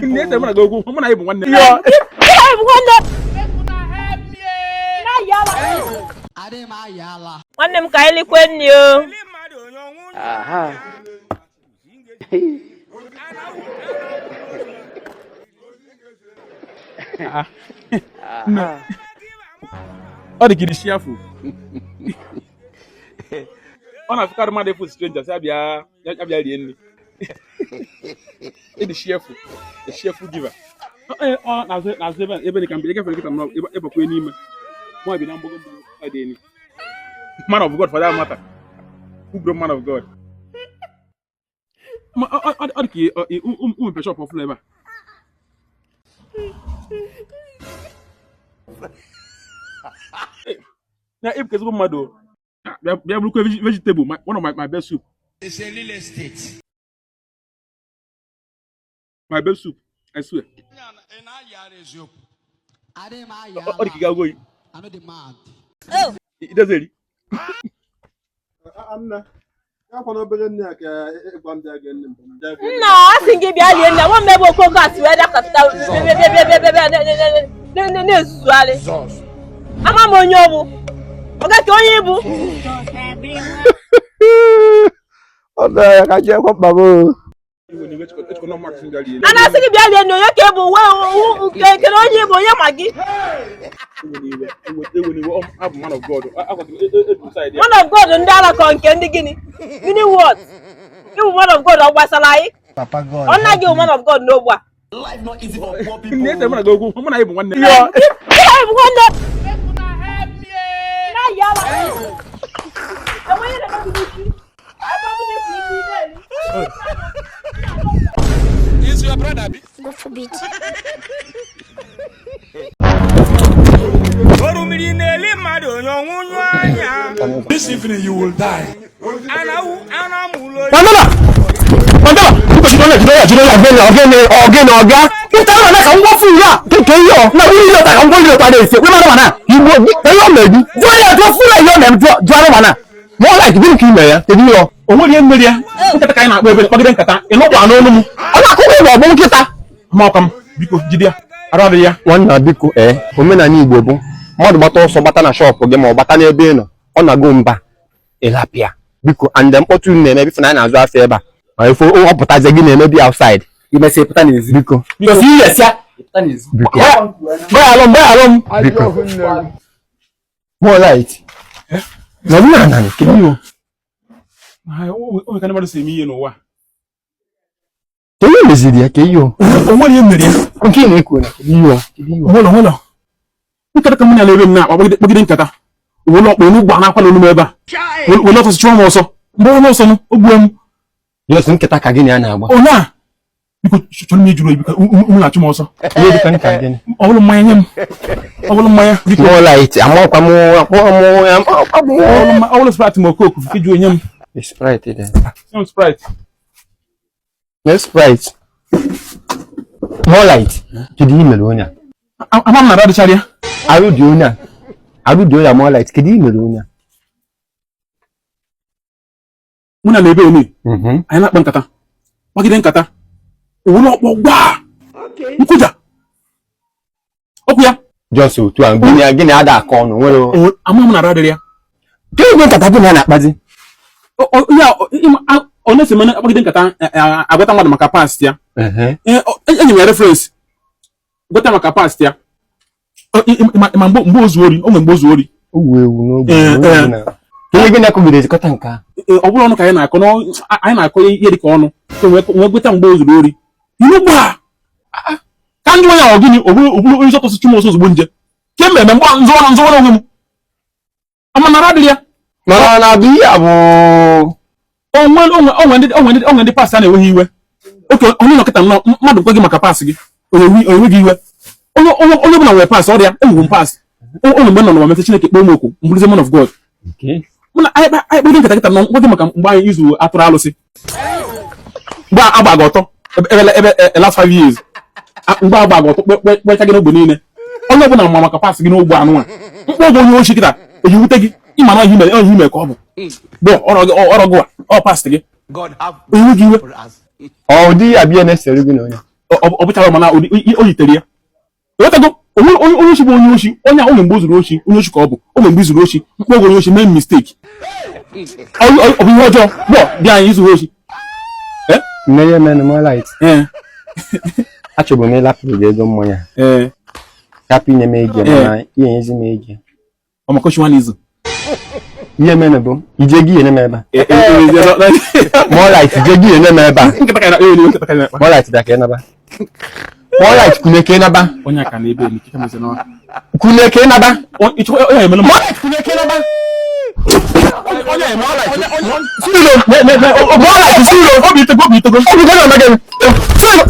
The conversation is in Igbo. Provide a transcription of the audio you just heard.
Nne m na go mụ na ịbụ nwanne. Nwanne m ka anyị likwe nri o. Aha. Ọ dị kiri shiafu. Ọ na-afụkarị mmadụ efu strangers abịa rie nri. Ịdị shiafu giver. Ọ na-azụ ebe dị ka mgbe gafere kịta m ebakwe n'ime. Mụ bi na mgbogo ọ dị eni. Man of God for that matter. Who brought man of God? Ọ dị ka ụmụ bishop of flavor. Now, if there's one vegetable, one of my best soup. It's a real estate. My best soup, I swear. What did you go? I know the man. Oh. It does it. I'm not. I'm not going to No, I think if you are in the one member cook us where that I'm a monyobu. Okay, can you? Oh, I can't get up, Babu. And I think if you are in the cable, well, can only boy Maggie. Man of God. Man of God and Dalacon can begin. You know what? You man of God or was a lie? Papa God. I'm not you man of God, no one. Life not easy for poor people. Nne m na go mụ na ịbụ nwanne. Is your brother? God forbid. This evening you will die. More like you didn't ya. Did you? Onwe ihe mmeri ya. Nkata ka anyị na-akpọ ebe kpagide nkata. Ị nọkwa n'onu m. Ọ na-akụkọ ịgba ọgbọ nkịta. Makam biko jide ya. Arụ adị ya. Nwanna biko omenala Igbo bụ mmadụ gbata ọsọ gbata na shop gị ma ọ gbata n'ebe ị nọ. Ọ na-go mba. Ịlapịa. Biko and mkpọtụ na-eme bifo na anyị na-azụ afọ ebe a. Ma ifo ọ pụtazie gị na-eme bi outside. Imesi pụta n'ezi biko. Because you yes ya. Pụta n'ezi. Biko. Gbalọm. Biko. More light. Na wuna na nke yo. O ka mmadụ si eme ihe n'ụwa. Onye meziri ya ka iyo. Onwe ihe mmeri ya. Nke na-ekwu na iyo. Holo. Nkata ka mụ na ebe m na kpagide nkata. Wolo ọkpọ onugbu na-akwa n'onu m ebe a. Wolo ọtọ chụọ m ọsọ. Mgbe onye ọsọ m ogbuo m. Yes, nkata ka gị na na-agba. Ona. Biko chọrọ m ijuru biko m na-achụ m ọsọ. Ihe dịka nka gị. Ọ bụrụ mmanya nye m. Ọ bụrụ mmanya biko. More light. Amakwa m. Ọ bụrụ Sprite m okoku biko ju onye m. Sprite there. Some Sprite. Yes, Sprite. More light. Kedu email onya? Ama m na radicharịa. Arụ dị onya more light. Kedu email onya? Mụ na ebe oni. Anyị na-akpa nkata. Gbagide nkata. Owulu ọkpọ gba. Nkụja. Ọkụ ya. Just otu a gịnị ada aka ọnụ nwere. Ama m na radicharịa. Kedu nkata gị na-akpazi? Onye si mana akpagide nkata agwata mmadụ maka past ya. Enyi m ya reference. Gwata maka past ya. Ma mgbe ozuori, o nwere mgbe ozuori. Ewu n'oge. Ihe gị na-akọgide ezikọta nke a. Ọ bụrụ ọnụ ka anyị na-akọ ihe dị ka ọnụ. Nwee gweta mgbe ozuori. Ilu gba. Ka njụ onye ọgịnị oburu onye zọtọsị chụmụ ọsọ ozugbo nje. Kemgbe mgbe nzọrọ onwe m. Ama na radị ya. Mana na bụ ihe bụ onwe ndị pasị a na-enweghị iwe. Oke onye nọkịta mmadụ gwa gị maka pasị gị onweghị iwe. Onye ọbụla nwere pasị ọrịa enwegwu m pasị. Onye mgbe nọ n'ụwa mefe Chineke kpọọ m okwu mbụrụzie man of God. Mụ na anyị kpegide nkata kịta nọ gwa gị maka mgbe anyị izu atụrụ alụsị. Mgbe agbaga ọtọ ebe last 5 years. Mgbe agbaga ọtọ kpecha gị n'ogbe niile. Onye ọbụla ma maka pasị gị n'ogbe anụnwa. Mkpọ bụ onye ochi kịta eji wute gị. Ịma na ihe ime ka ọ bụ. Bụ ọrụ gị ọ past gị. God have Onye gị iwe. ọ dị abịa na-esere gị na onye. ọ bụchara mana o yitere ya ewetago onye ochi bụ onye ochi onye ụmụ mgbe zuru ochi onye ochi ka ọ bụ ụmụ mgbe zuru ochi mkpọgoro onye ochi mee mistake ọ bụ ihe ọjọọ gbọ dị anyị izuru ochi nne ya mere m light achọbụ m ịlapụrụ gị ego mmanya kapụ inye m ego mana ihe nyezi m ego ọ maka ochi nwa n'izu ihe mere bụ ije gị enye m ebe Mọlight ije gị enye m ebe a Mọlight bịa ka ị naba Mọlight kwune ka ị naba onye aka na-ebe elu kike mezi n'ọha kwune ka ị naba onye emelu Mọlight kwune ka ị naba obi itego Sorry.